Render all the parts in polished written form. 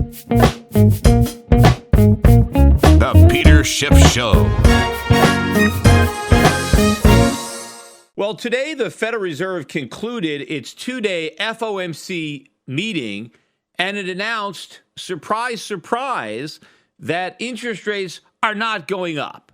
The Peter Schiff Show. Well, today the Federal Reserve concluded its two-day FOMC meeting, and it announced, surprise, surprise, that interest rates are not going up.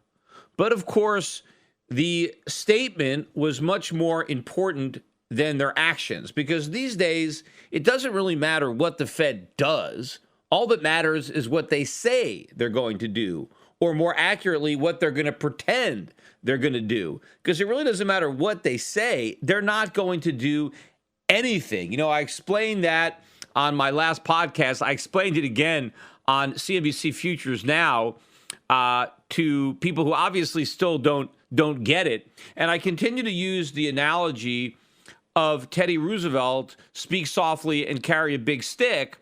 But of course, the statement was much more important than their actions, because these days it doesn't really matter what the Fed does. All that matters is what they say they're going to do, or more accurately, what they're going to pretend they're going to do, because it really doesn't matter what they say. They're not going to do anything. You know, I explained that on my last podcast. I explained it again on CNBC Futures Now to people who obviously still don't get it. And I continue to use the analogy of Teddy Roosevelt: speak softly and carry a big stick.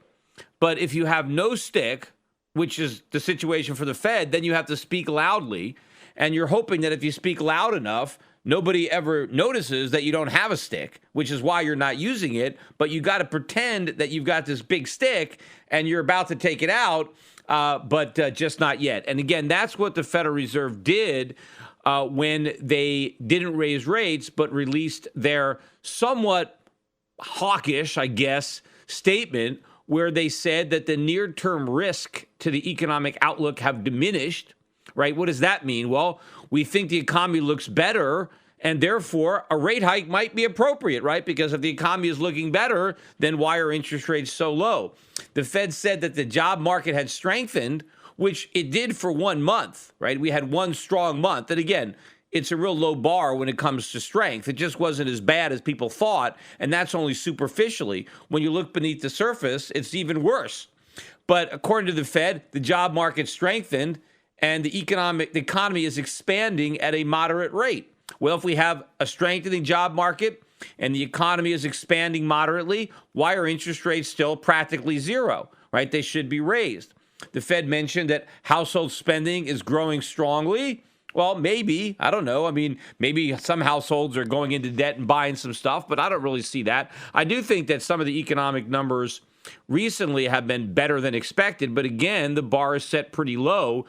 But if you have no stick, which is the situation for the Fed, then you have to speak loudly. And you're hoping that if you speak loud enough, nobody ever notices that you don't have a stick, which is why you're not using it. But you got to pretend that you've got this big stick and you're about to take it out, but just not yet. And again, that's what the Federal Reserve did when they didn't raise rates, but released their somewhat hawkish, I guess, statement where they said that the near-term risk to the economic outlook have diminished, right? What does that mean? Well, we think the economy looks better, and therefore a rate hike might be appropriate, right? Because if the economy is looking better, then why are interest rates so low? The Fed said that the job market had strengthened, which it did for 1 month, right? We had one strong month. And again, it's a real low bar when it comes to strength. It just wasn't as bad as people thought, and that's only superficially. When you look beneath the surface, it's even worse. But according to the Fed, the job market strengthened, and the economy is expanding at a moderate rate. Well, if we have a strengthening job market and the economy is expanding moderately, why are interest rates still practically zero, right? They should be raised. The Fed mentioned that household spending is growing strongly. Well, maybe, I don't know. I mean, maybe some households are going into debt and buying some stuff, but I don't really see that. I do think that some of the economic numbers recently have been better than expected, but again, the bar is set pretty low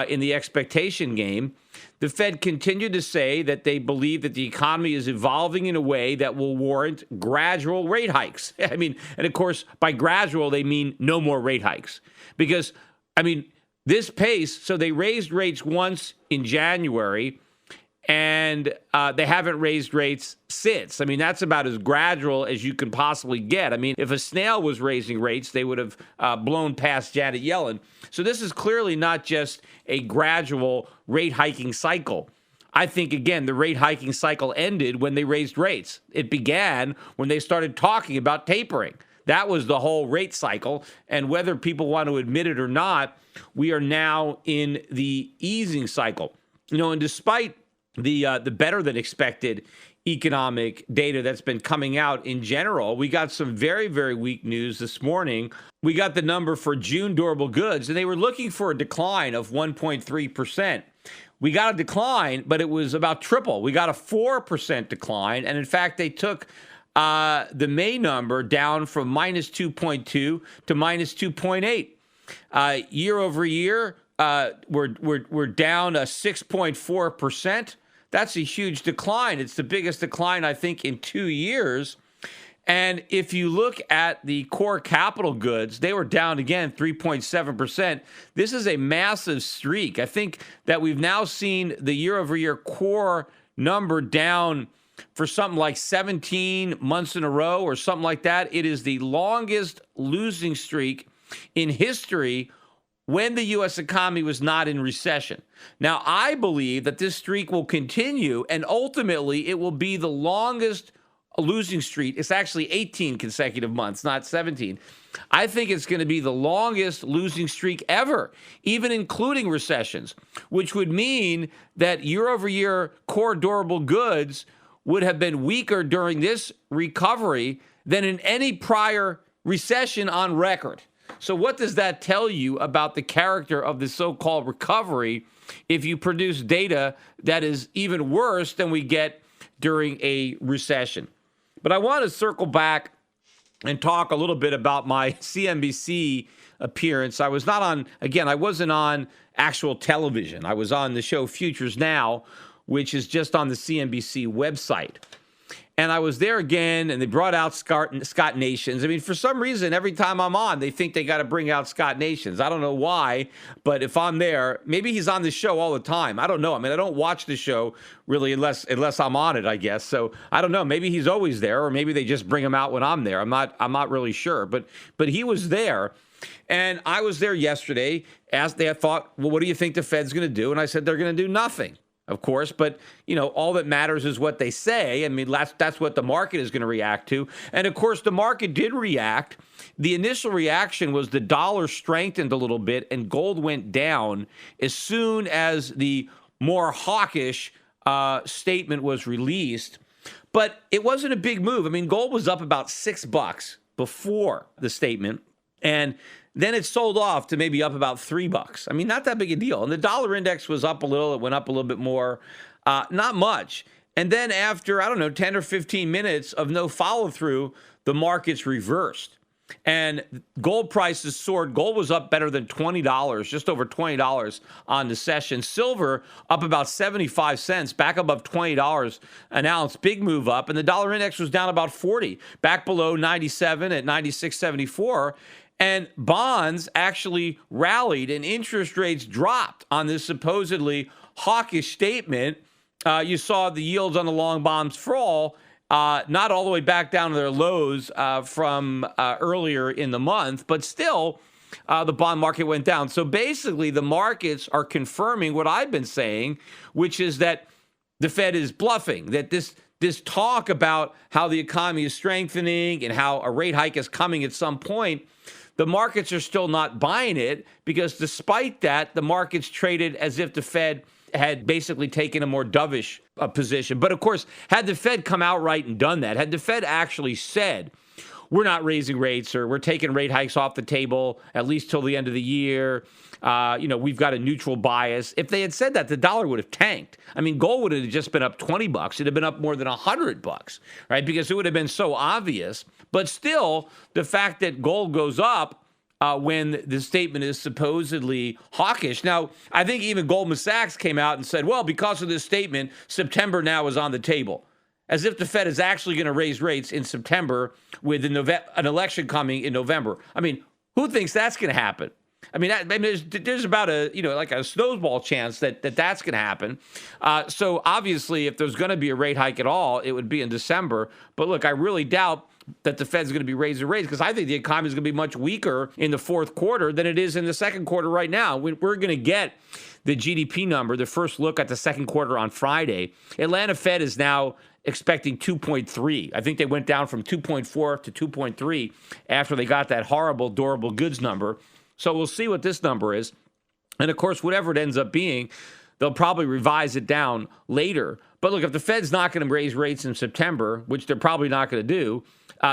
in the expectation game. The Fed continued to say that they believe that the economy is evolving in a way that will warrant gradual rate hikes. I mean, and of course, by gradual, they mean no more rate hikes. Because, I mean, this pace, so they raised rates once in January, and they haven't raised rates since. I mean, that's about as gradual as you can possibly get. I mean, if a snail was raising rates, they would have blown past Janet Yellen. So this is clearly not just a gradual rate hiking cycle. I think, again, the rate hiking cycle ended when they raised rates. It began when they started talking about tapering. That was the whole rate cycle. And whether people want to admit it or not, we are now in the easing cycle. You know, and despite the better than expected economic data that's been coming out in general, we got some very, very weak news this morning. We got the number for June durable goods, and they were looking for a decline of 1.3%. We got a decline, but it was about triple. We got a 4% decline. And in fact, they took the May number down from minus 2.2 to minus 2.8. Year over year, we're down 6.4%. That's a huge decline. It's the biggest decline, I think, in 2 years. And if you look at the core capital goods, they were down again 3.7%. This is a massive streak. I think that we've now seen the year-over-year core number down for something like 17 months in a row or something like that. It is the longest losing streak in history when the U.S. economy was not in recession. Now, I believe that this streak will continue, and ultimately it will be the longest losing streak. It's actually 18 consecutive months, not 17. I think it's going to be the longest losing streak ever, even including recessions, which would mean that year-over-year core durable goods would have been weaker during this recovery than in any prior recession on record. So what does that tell you about the character of the so-called recovery if you produce data that is even worse than we get during a recession? But I want to circle back and talk a little bit about my CNBC appearance. I was not on, again, I wasn't on actual television. I was on the show Futures Now, which is just on the CNBC website. And I was there again, and they brought out Scott Nations. I mean, for some reason, every time I'm on, they think they got to bring out Scott Nations. I don't know why, but if I'm there, maybe he's on the show all the time. I don't know. I mean, I don't watch the show really unless I'm on it, I guess. So I don't know. Maybe he's always there, or maybe they just bring him out when I'm there. I'm not really sure. But he was there. And I was there yesterday. I thought, well, what do you think the Fed's going to do? And I said, they're going to do nothing. Of course, but, all that matters is what they say. I mean, that's what the market is going to react to. And, of course, the market did react. The initial reaction was the dollar strengthened a little bit and gold went down as soon as the more hawkish statement was released. But it wasn't a big move. I mean, gold was up about $6 before the statement. And then it sold off to maybe up about $3. I mean, not that big a deal. And the dollar index was up a little. It went up a little bit more, not much. And then after, 10 or 15 minutes of no follow through, the markets reversed. And gold prices soared. Gold was up better than $20, just over $20 on the session. Silver up about 75 cents, back above $20 an ounce. Big move up. And the dollar index was down about 40, back below 97 at 96.74. And bonds actually rallied and interest rates dropped on this supposedly hawkish statement. You saw the yields on the long bonds fall, not all the way back down to their lows from earlier in the month, but still the bond market went down. So basically the markets are confirming what I've been saying, which is that the Fed is bluffing, that this talk about how the economy is strengthening and how a rate hike is coming at some point, the markets are still not buying it because despite that, the markets traded as if the Fed had basically taken a more dovish position. But of course, had the Fed come outright and done that, had the Fed actually said, we're not raising rates or we're taking rate hikes off the table at least till the end of the year, we've got a neutral bias. If they had said that, the dollar would have tanked. I mean, gold would have just been up $20. It'd have been up more than $100, right? Because it would have been so obvious. But still, the fact that gold goes up when the statement is supposedly hawkish. Now, I think even Goldman Sachs came out and said, well, because of this statement, September now is on the table. As if the Fed is actually going to raise rates in September with an election coming in November. I mean, who thinks that's going to happen? I mean, there's about like a snowball chance that's going to happen. So obviously, if there's going to be a rate hike at all, it would be in December. But look, I really doubt that the Fed's going to be raising rates because I think the economy is going to be much weaker in the fourth quarter than it is in the second quarter right now. We're going to get the GDP number, the first look at the second quarter on Friday. Atlanta Fed is now expecting 2.3. I think they went down from 2.4 to 2.3 after they got that horrible durable goods number. So we'll see what this number is. And of course, whatever it ends up being, they'll probably revise it down later. But look, if the Fed's not going to raise rates in September, which they're probably not going to do,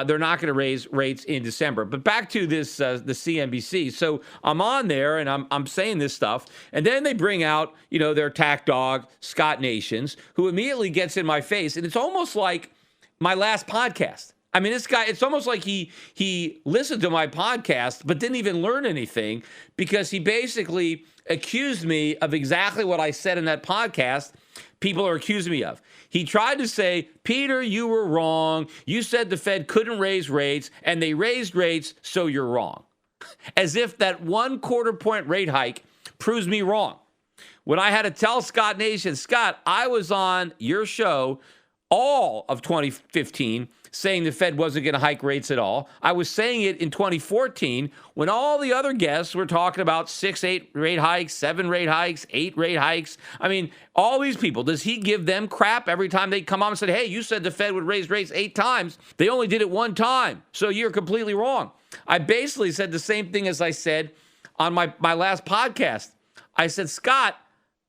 they're not going to raise rates in December. But back to this, the CNBC. So I'm on there and I'm saying this stuff. And then they bring out, their attack dog, Scott Nations, who immediately gets in my face. And it's almost like my last podcast. I mean, this guy, it's almost like he listened to my podcast, but didn't even learn anything because he basically accused me of exactly what I said in that podcast. People are accusing me of. He tried to say, Peter, you were wrong. You said the Fed couldn't raise rates, and they raised rates, so you're wrong. As if that 1/4 point rate hike proves me wrong. When I had to tell Scott Nation, Scott, I was on your show all of 2015 saying the Fed wasn't going to hike rates at all. I was saying it in 2014 when all the other guests were talking about 6, 8 rate hikes, 7 rate hikes, 8 rate hikes. I mean, all these people, does he give them crap every time they come on and say, hey, you said the Fed would raise rates 8 times. They only did it 1 time. So you're completely wrong. I basically said the same thing as I said on my last podcast. I said, Scott,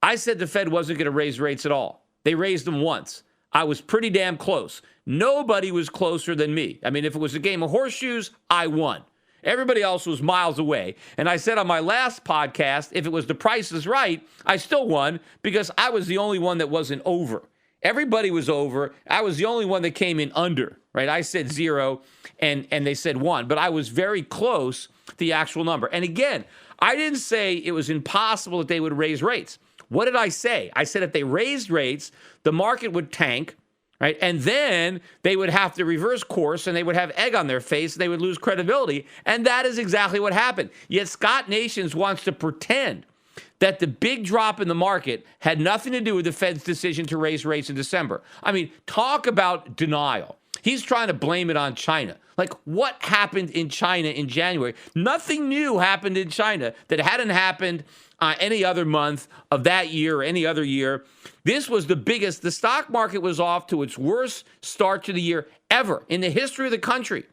I said the Fed wasn't going to raise rates at all. They raised them once. I was pretty damn close. Nobody was closer than me. I mean, if it was a game of horseshoes, I won. Everybody else was miles away. And I said on my last podcast, if it was The Price is Right, I still won because I was the only one that wasn't over. Everybody was over. I was the only one that came in under, right? I said 0 and they said 1, but I was very close to the actual number. And again, I didn't say it was impossible that they would raise rates. What did I say? I said if they raised rates, the market would tank, right? And then they would have to reverse course and they would have egg on their face and they would lose credibility. And that is exactly what happened. Yet Scott Nations wants to pretend that the big drop in the market had nothing to do with the Fed's decision to raise rates in December. I mean, talk about denial. He's trying to blame it on China. Like, what happened in China in January? Nothing new happened in China that hadn't happened any other month of that year or any other year. This was the biggest. The stock market was off to its worst start to the year ever in the history of the country.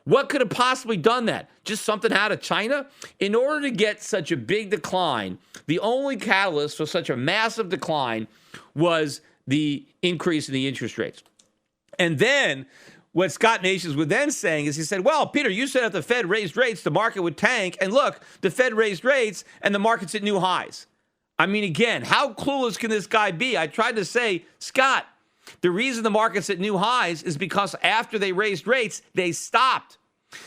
What could have possibly done that? Just something out of China? In order to get such a big decline, the only catalyst for such a massive decline was the increase in the interest rates. And then what Scott Nations was then saying is he said, well, Peter, you said if the Fed raised rates, the market would tank. And look, the Fed raised rates and the market's at new highs. I mean, again, how clueless can this guy be? I tried to say, Scott, the reason the market's at new highs is because after they raised rates, they stopped.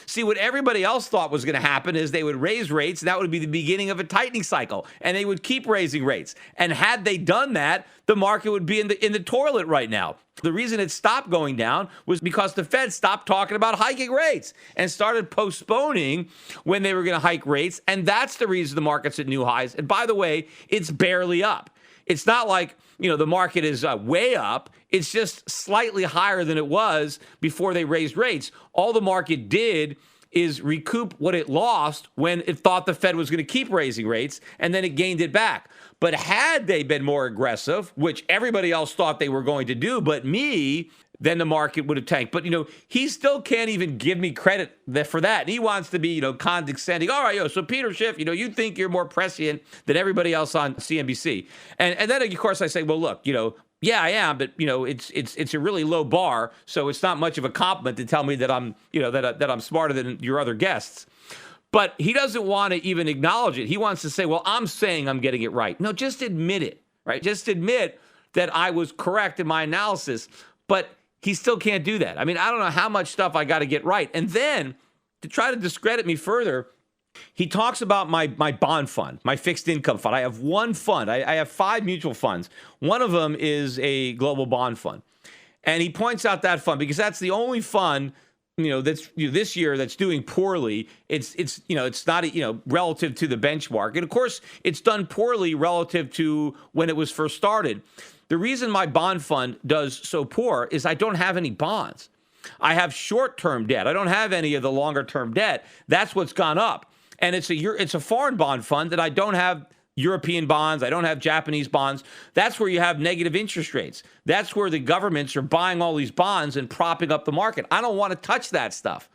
See, what everybody else thought was going to happen is they would raise rates, and that would be the beginning of a tightening cycle, and they would keep raising rates. And had they done that, the market would be in the toilet right now. The reason it stopped going down was because the Fed stopped talking about hiking rates and started postponing when they were going to hike rates, and that's the reason the market's at new highs. And by the way, it's barely up. It's not like, the market is way up. It's just slightly higher than it was before they raised rates. All the market did is recoup what it lost when it thought the Fed was going to keep raising rates, and then it gained it back. But had they been more aggressive, which everybody else thought they were going to do, but me, then the market would have tanked. But, he still can't even give me credit for that. And he wants to be, condescending. All right, so Peter Schiff, you think you're more prescient than everybody else on CNBC. And then, of course, I say, well, look, yeah, I am, but it's a really low bar, so it's not much of a compliment to tell me that I'm, that I'm smarter than your other guests. But he doesn't want to even acknowledge it. He wants to say, well, I'm saying I'm getting it right. No, just admit it, right? Just admit that I was correct in my analysis. But he still can't do that. I mean, I don't know how much stuff I got to get right. And then to try to discredit me further, he talks about my bond fund, my fixed income fund. I have one fund. I have 5 mutual funds. One of them is a global bond fund. And he points out that fund because that's the only fund, that's this year that's doing poorly. It's not, relative to the benchmark. And of course, it's done poorly relative to when it was first started. The reason my bond fund does so poor is I don't have any bonds. I have short-term debt. I don't have any of the longer-term debt. That's what's gone up. And it's a foreign bond fund that I don't have European bonds. I don't have Japanese bonds. That's where you have negative interest rates. That's where the governments are buying all these bonds and propping up the market. I don't want to touch that stuff.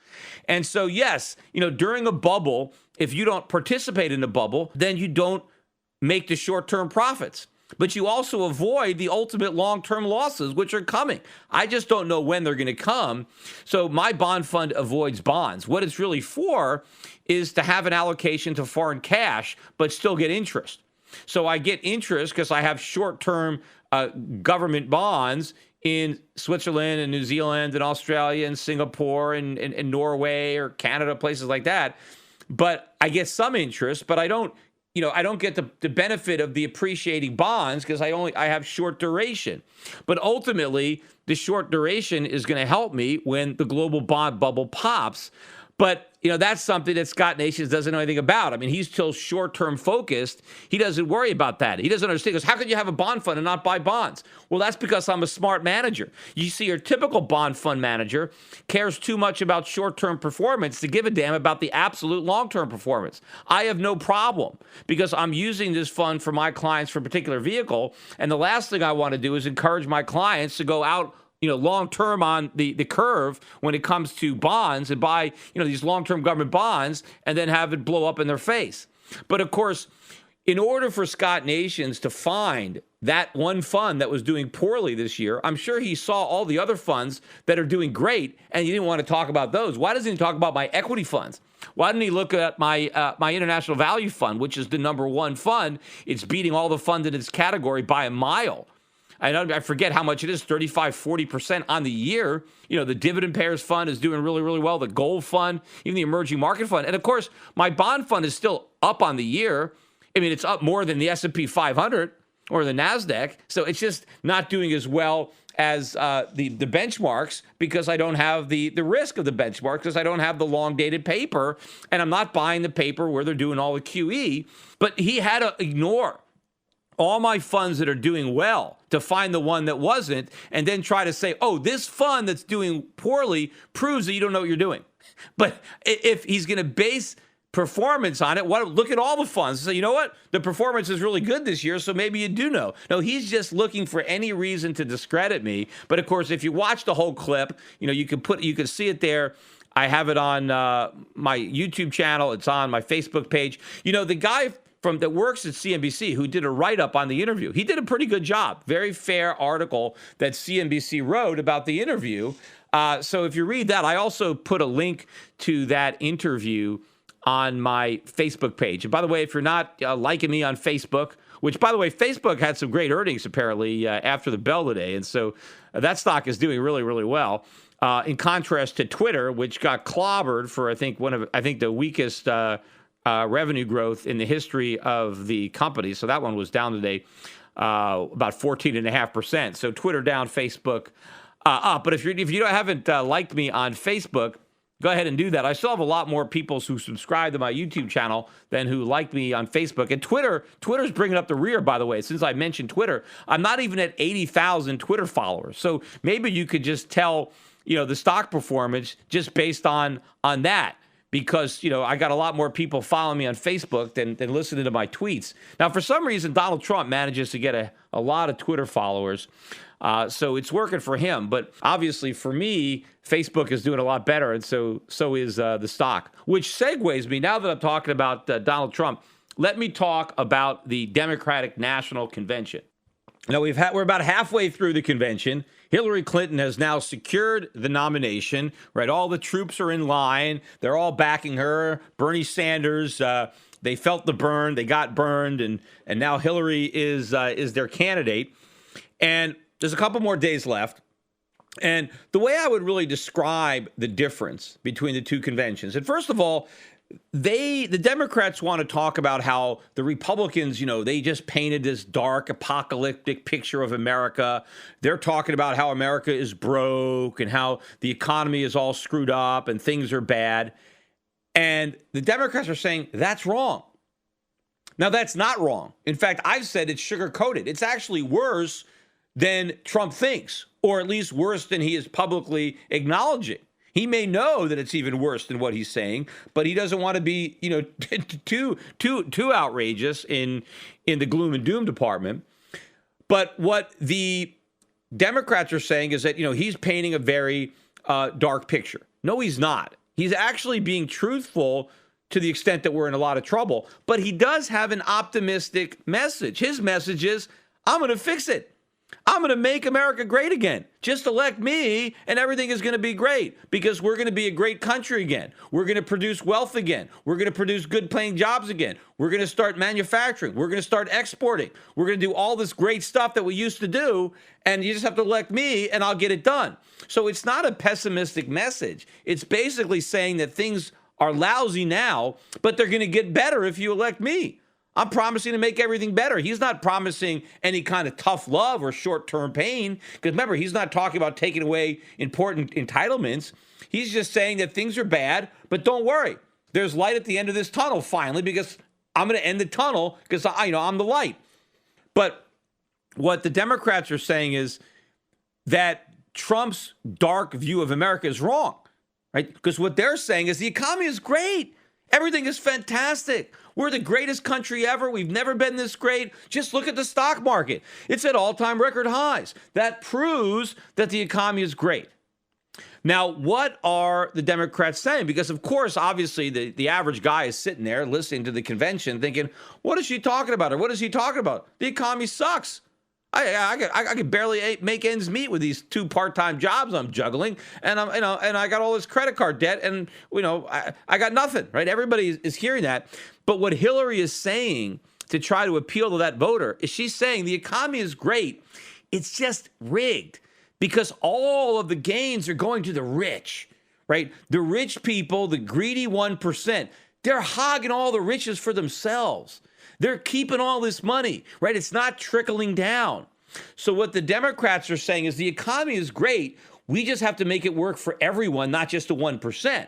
And so, yes, during a bubble, if you don't participate in the bubble, then you don't make the short-term profits. But you also avoid the ultimate long-term losses, which are coming. I just don't know when they're going to come. So my bond fund avoids bonds. What it's really for is to have an allocation to foreign cash, but still get interest. So I get interest because I have short-term government bonds in Switzerland and New Zealand and Australia and Singapore and Norway or Canada, places like that. But I get some interest, but I don't get the benefit of the appreciating bonds because I have short duration. But ultimately, the short duration is going to help me when the global bond bubble pops. But, that's something that Scott Nations doesn't know anything about. I mean, he's still short-term focused. He doesn't worry about that. He doesn't understand. He goes, how can you have a bond fund and not buy bonds? Well, that's because I'm a smart manager. You see, your typical bond fund manager cares too much about short-term performance to give a damn about the absolute long-term performance. I have no problem because I'm using this fund for my clients for a particular vehicle. And the last thing I want to do is encourage my clients to go out long-term on the curve when it comes to bonds and buy, these long-term government bonds and then have it blow up in their face. But of course, in order for Scott Nations to find that one fund that was doing poorly this year, I'm sure he saw all the other funds that are doing great and he didn't want to talk about those. Why doesn't he talk about my equity funds? Why didn't he look at my International Value Fund, which is the number one fund? It's beating all the funds in its category by a mile. I forget how much it is, 35, 40% on the year. The dividend payers fund is doing really, really well. The gold fund, even the emerging market fund. And of course, my bond fund is still up on the year. I mean, it's up more than the S&P 500 or the NASDAQ. So it's just not doing as well as the benchmarks because I don't have the risk of the benchmark because I don't have the long-dated paper, and I'm not buying the paper where they're doing all the QE. But he had to ignore all my funds that are doing well to find the one that wasn't, and then try to say, oh, this fund that's doing poorly proves that you don't know what you're doing. But if he's going to base performance on it, look at all the funds. So you know what? The performance is really good this year, so maybe you do know. No, he's just looking for any reason to discredit me. But of course, if you watch the whole clip, you can see it there. I have it on my YouTube channel. It's on my Facebook page. The guy that works at CNBC who did a write-up on the interview, he did a pretty good job. Very fair article that CNBC wrote about the interview. So if you read that, I also put a link to that interview on my Facebook page. And by the way, if you're not liking me on Facebook, which, by the way, Facebook had some great earnings apparently after the bell today, and so that stock is doing really, really well. In contrast to Twitter, which got clobbered for I think the weakest revenue growth in the history of the company. So that one was down today about 14.5%. So Twitter down, Facebook up. But if you haven't liked me on Facebook, go ahead and do that. I still have a lot more people who subscribe to my YouTube channel than who like me on Facebook. And Twitter's bringing up the rear, by the way. Since I mentioned Twitter, I'm not even at 80,000 Twitter followers. So maybe you could just tell, the stock performance just based on that. Because, I got a lot more people following me on Facebook than listening to my tweets. Now, for some reason, Donald Trump manages to get a lot of Twitter followers. So it's working for him. But obviously, for me, Facebook is doing a lot better. And so is the stock, which segues me. Now that I'm talking about Donald Trump, let me talk about the Democratic National Convention. Now, we're about halfway through the convention. Hillary Clinton has now secured the nomination, right? All the troops are in line. They're all backing her. Bernie Sanders, they felt the burn. They got burned. And now Hillary is their candidate. And there's a couple more days left. And the way I would really describe the difference between the two conventions, and first of all, the Democrats want to talk about how the Republicans, they just painted this dark, apocalyptic picture of America. They're talking about how America is broke and how the economy is all screwed up and things are bad. And the Democrats are saying that's wrong. Now, that's not wrong. In fact, I've said it's sugar-coated. It's actually worse than Trump thinks, or at least worse than he is publicly acknowledging. He may know that it's even worse than what he's saying, but he doesn't want to be, too outrageous in the gloom and doom department. But what the Democrats are saying is that, he's painting a very dark picture. No, he's not. He's actually being truthful to the extent that we're in a lot of trouble. But he does have an optimistic message. His message is, I'm going to fix it. I'm going to make America great again. Just elect me and everything is going to be great because we're going to be a great country again. We're going to produce wealth again. We're going to produce good paying jobs again. We're going to start manufacturing. We're going to start exporting. We're going to do all this great stuff that we used to do. And you just have to elect me and I'll get it done. So it's not a pessimistic message. It's basically saying that things are lousy now, but they're going to get better if you elect me. I'm promising to make everything better. He's not promising any kind of tough love or short-term pain. Because remember, he's not talking about taking away important entitlements. He's just saying that things are bad, but don't worry. There's light at the end of this tunnel finally because I'm going to end the tunnel because I'm the light. But what the Democrats are saying is that Trump's dark view of America is wrong, right? Because what they're saying is the economy is great. Everything is fantastic. We're the greatest country ever. We've never been this great. Just look at the stock market. It's at all-time record highs. That proves that the economy is great. Now, what are the Democrats saying? Because, of course, obviously, the average guy is sitting there listening to the convention thinking, what is she talking about? Or what is he talking about? The economy sucks. I could barely make ends meet with these two part-time jobs I'm juggling, and I got all this credit card debt, and I got nothing, right? Everybody is hearing that, but what Hillary is saying to try to appeal to that voter is she's saying the economy is great It's just rigged because all of the gains are going to the rich, right? The rich people, the greedy 1%, they're hogging all the riches for themselves. They're keeping all this money, right? It's not trickling down. So what the Democrats are saying is the economy is great. We just have to make it work for everyone, not just the 1%.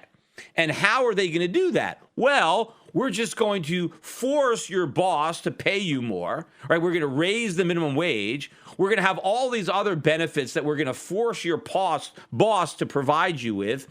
And how are they going to do that? Well, we're just going to force your boss to pay you more, right? We're going to raise the minimum wage. We're going to have all these other benefits that we're going to force your boss to provide you with.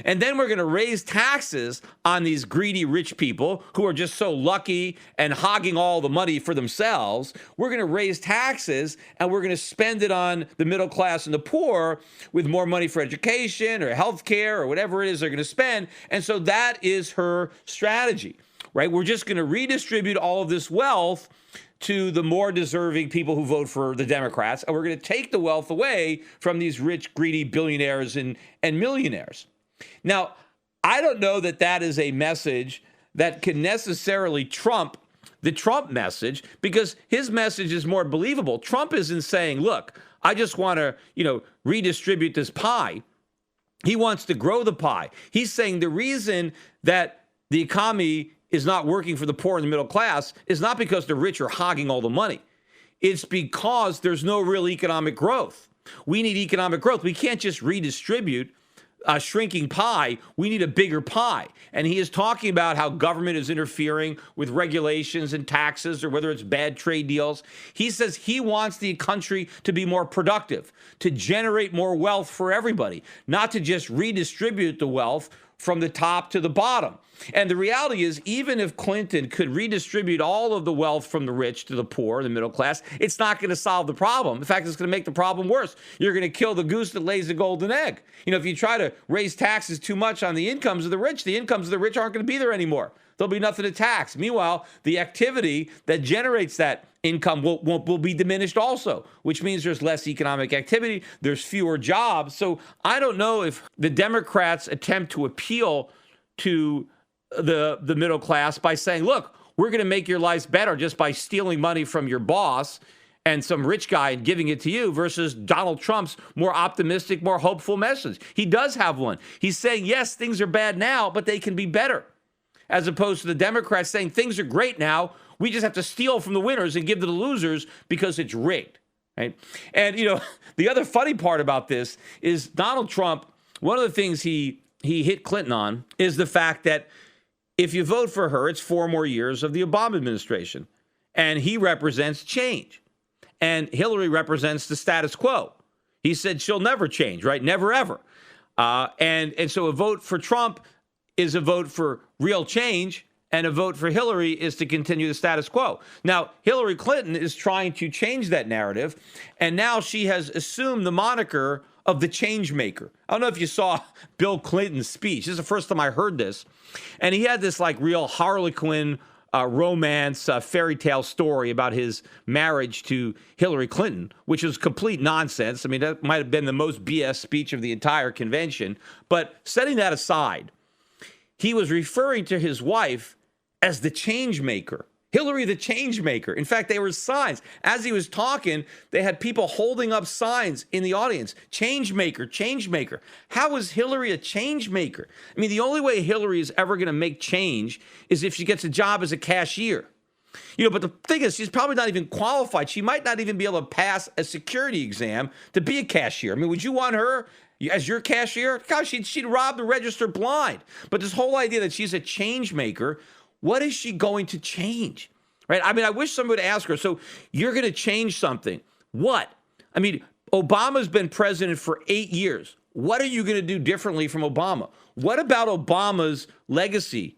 And then we're going to raise taxes on these greedy rich people who are just so lucky and hogging all the money for themselves. We're going to raise taxes and we're going to spend it on the middle class and the poor with more money for education or health care or whatever it is they're going to spend. And so that is her strategy, right? We're just going to redistribute all of this wealth to the more deserving people who vote for the Democrats, and we're going to take the wealth away from these rich, greedy billionaires and millionaires. Now, I don't know that that is a message that can necessarily trump the Trump message, because his message is more believable. Trump isn't saying, look, I just want to, redistribute this pie. He wants to grow the pie. He's saying the reason that the economy is not working for the poor and the middle class is not because the rich are hogging all the money. It's because there's no real economic growth. We need economic growth. We can't just redistribute a shrinking pie. We need a bigger pie. And he is talking about how government is interfering with regulations and taxes, or whether it's bad trade deals. He says he wants the country to be more productive, to generate more wealth for everybody, not to just redistribute the wealth from the top to the bottom. And the reality is, even if Clinton could redistribute all of the wealth from the rich to the poor, the middle class, it's not going to solve the problem. In fact, it's going to make the problem worse. You're going to kill the goose that lays the golden egg. If you try to raise taxes too much on the incomes of the rich aren't going to be there anymore. There'll be nothing to tax. Meanwhile, the activity that generates that income will be diminished also, which means there's less economic activity, there's fewer jobs. So I don't know if the Democrats attempt to appeal to the middle class by saying, look, we're going to make your lives better just by stealing money from your boss and some rich guy and giving it to you, versus Donald Trump's more optimistic, more hopeful message. He does have one. He's saying, yes, things are bad now, but they can be better. As opposed to the Democrats saying things are great now, we just have to steal from the winners and give to the losers because it's rigged, right? And, the other funny part about this is Donald Trump, one of the things he hit Clinton on is the fact that if you vote for her, it's 4 more years of the Obama administration. And he represents change. And Hillary represents the status quo. He said she'll never change, right? Never, ever. And so a vote for Trump is a vote for real change, and a vote for Hillary is to continue the status quo. Now, Hillary Clinton is trying to change that narrative, and now she has assumed the moniker of the change maker. I don't know if you saw Bill Clinton's speech. This is the first time I heard this. And he had this real Harlequin romance fairy tale story about his marriage to Hillary Clinton, which was complete nonsense. I mean, that might have been the most BS speech of the entire convention. But setting that aside, he was referring to his wife as the change maker. Hillary, the change maker. In fact, there were signs. As he was talking, they had people holding up signs in the audience. Change maker, change maker. How is Hillary a change maker? I mean, the only way Hillary is ever going to make change is if she gets a job as a cashier. But the thing is, she's probably not even qualified. She might not even be able to pass a security exam to be a cashier. I mean, would you want her as your cashier? Gosh, she'd rob the register blind. But this whole idea that she's a change maker, what is she going to change? Right? I mean, I wish somebody would ask her, so you're going to change something. What? I mean, Obama's been president for 8 years. What are you going to do differently from Obama? What about Obama's legacy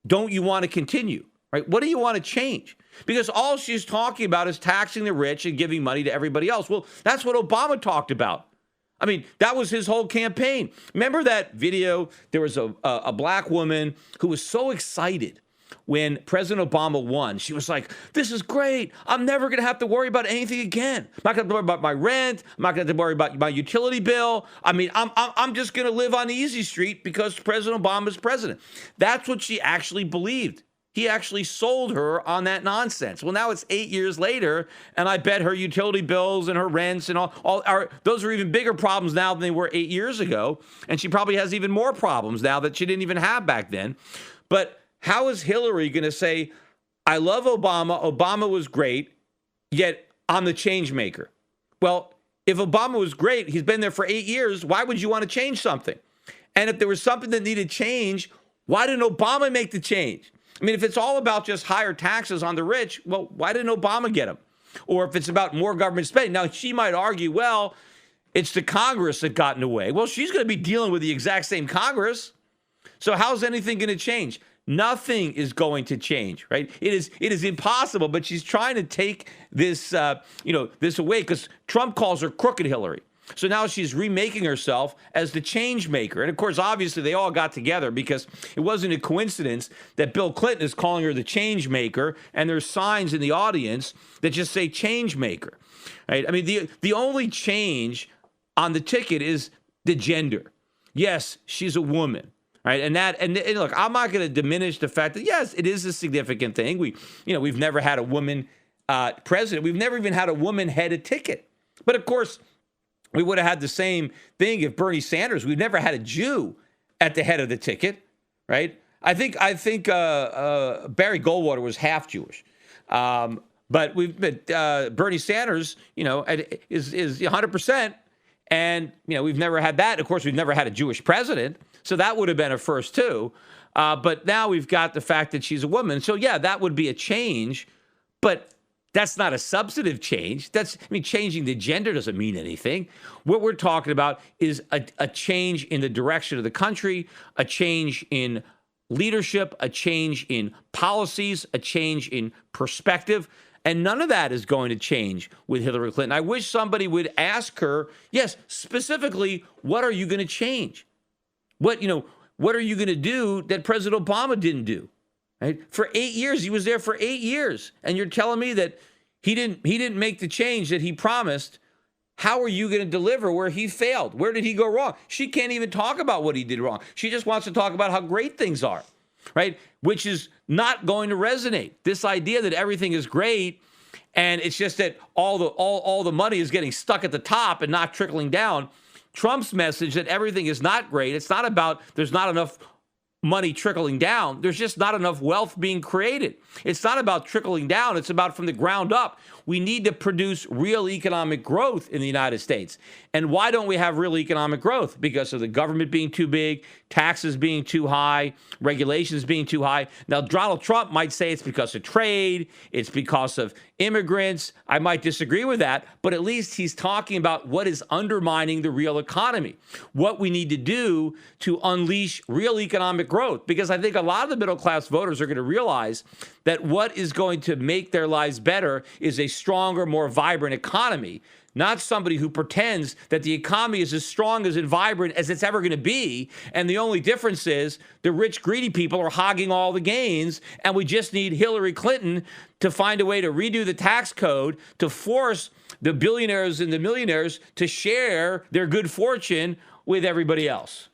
don't you want to continue? Right? What do you want to change? Because all she's talking about is taxing the rich and giving money to everybody else. Well, that's what Obama talked about. I mean, that was his whole campaign. Remember that video? There was a black woman who was so excited when President Obama won. She was like, this is great. I'm never going to have to worry about anything again. I'm not going to have to worry about my rent. I'm not going to have to worry about my utility bill. I mean, I'm just going to live on easy street because President Obama is president. That's what she actually believed. he actually sold her on that nonsense. Well, now it's 8 years later, and I bet her utility bills and her rents and those are even bigger problems now than they were 8 years ago. And she probably has even more problems now that she didn't even have back then. But how is Hillary going to say, I love Obama, Obama was great, yet I'm the change maker? Well, if Obama was great, he's been there for 8 years, why would you want to change something? And if there was something that needed change, why didn't Obama make the change? I mean, if it's all about just higher taxes on the rich, well, why didn't Obama get them? Or if it's about more government spending. Now, she might argue, well, it's the Congress that got in the way. Well, she's going to be dealing with the exact same Congress. So how's anything going to change? Nothing is going to change, right? It is impossible, but she's trying to take this, this away because Trump calls her crooked Hillary. So now she's remaking herself as the change maker. And of course, obviously, they all got together because it wasn't a coincidence that Bill Clinton is calling her the change maker. And there's signs in the audience that just say change maker, right? I mean, the only change on the ticket is the gender. Yes, she's a woman, right? And look, I'm not going to diminish the fact that, yes, it is a significant thing. We've never had a woman president. We've never even had a woman head a ticket. But of course, we would have had the same thing if Bernie Sanders. We've never had a Jew at the head of the ticket, right? I think Barry Goldwater was half Jewish, but Bernie Sanders, is 100%, and we've never had that. Of course, we've never had a Jewish president, so that would have been a first too. But now we've got the fact that she's a woman, so yeah, that would be a change, but that's not a substantive change. Changing the gender doesn't mean anything. What we're talking about is a change in the direction of the country, a change in leadership, a change in policies, a change in perspective. And none of that is going to change with Hillary Clinton. I wish somebody would ask her, yes, specifically, what are you going to change? What are you going to do that President Obama didn't do? Right? For 8 years, he was there for 8 years, and you're telling me that he didn't make the change that he promised. How are you going to deliver where he failed? Where did he go wrong? She can't even talk about what he did wrong. She just wants to talk about how great things are, right? Which is not going to resonate. This idea that everything is great and it's just that all the money is getting stuck at the top and not trickling down. Trump's message that everything is not great. It's not about there's not enough money trickling down. There's just not enough wealth being created. It's not about trickling down. It's about from the ground up. We need to produce real economic growth in the United States. And why don't we have real economic growth? Because of the government being too big, taxes being too high, regulations being too high. Now, Donald Trump might say it's because of trade, it's because of immigrants. I might disagree with that, but at least he's talking about what is undermining the real economy, what we need to do to unleash real economic growth. Because I think a lot of the middle class voters are going to realize that what is going to make their lives better is a stronger, more vibrant economy, not somebody who pretends that the economy is as strong as and vibrant as it's ever going to be. And the only difference is the rich, greedy people are hogging all the gains. And we just need Hillary Clinton to find a way to redo the tax code to force the billionaires and the millionaires to share their good fortune with everybody else.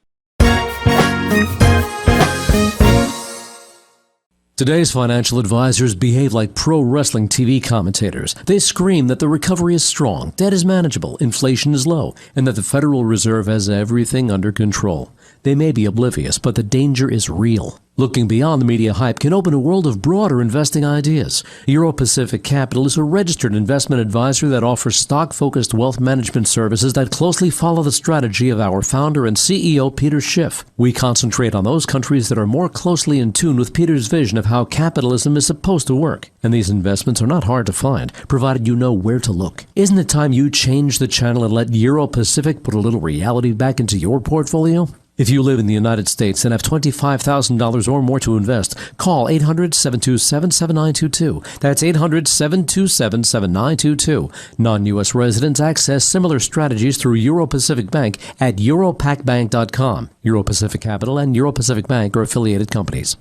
Today's financial advisors behave like pro wrestling TV commentators. They scream that the recovery is strong, debt is manageable, inflation is low, and that the Federal Reserve has everything under control. They may be oblivious, but the danger is real. Looking beyond the media hype can open a world of broader investing ideas. Euro Pacific Capital is a registered investment advisor that offers stock-focused wealth management services that closely follow the strategy of our founder and CEO, Peter Schiff. We concentrate on those countries that are more closely in tune with Peter's vision of how capitalism is supposed to work. And these investments are not hard to find, provided you know where to look. Isn't it time you change the channel and let Euro Pacific put a little reality back into your portfolio? If you live in the United States and have $25,000 or more to invest, call 800-727-7922. That's 800-727-7922. Non-U.S. residents access similar strategies through Euro Pacific Bank at europacbank.com. Euro Pacific Capital and Euro Pacific Bank are affiliated companies.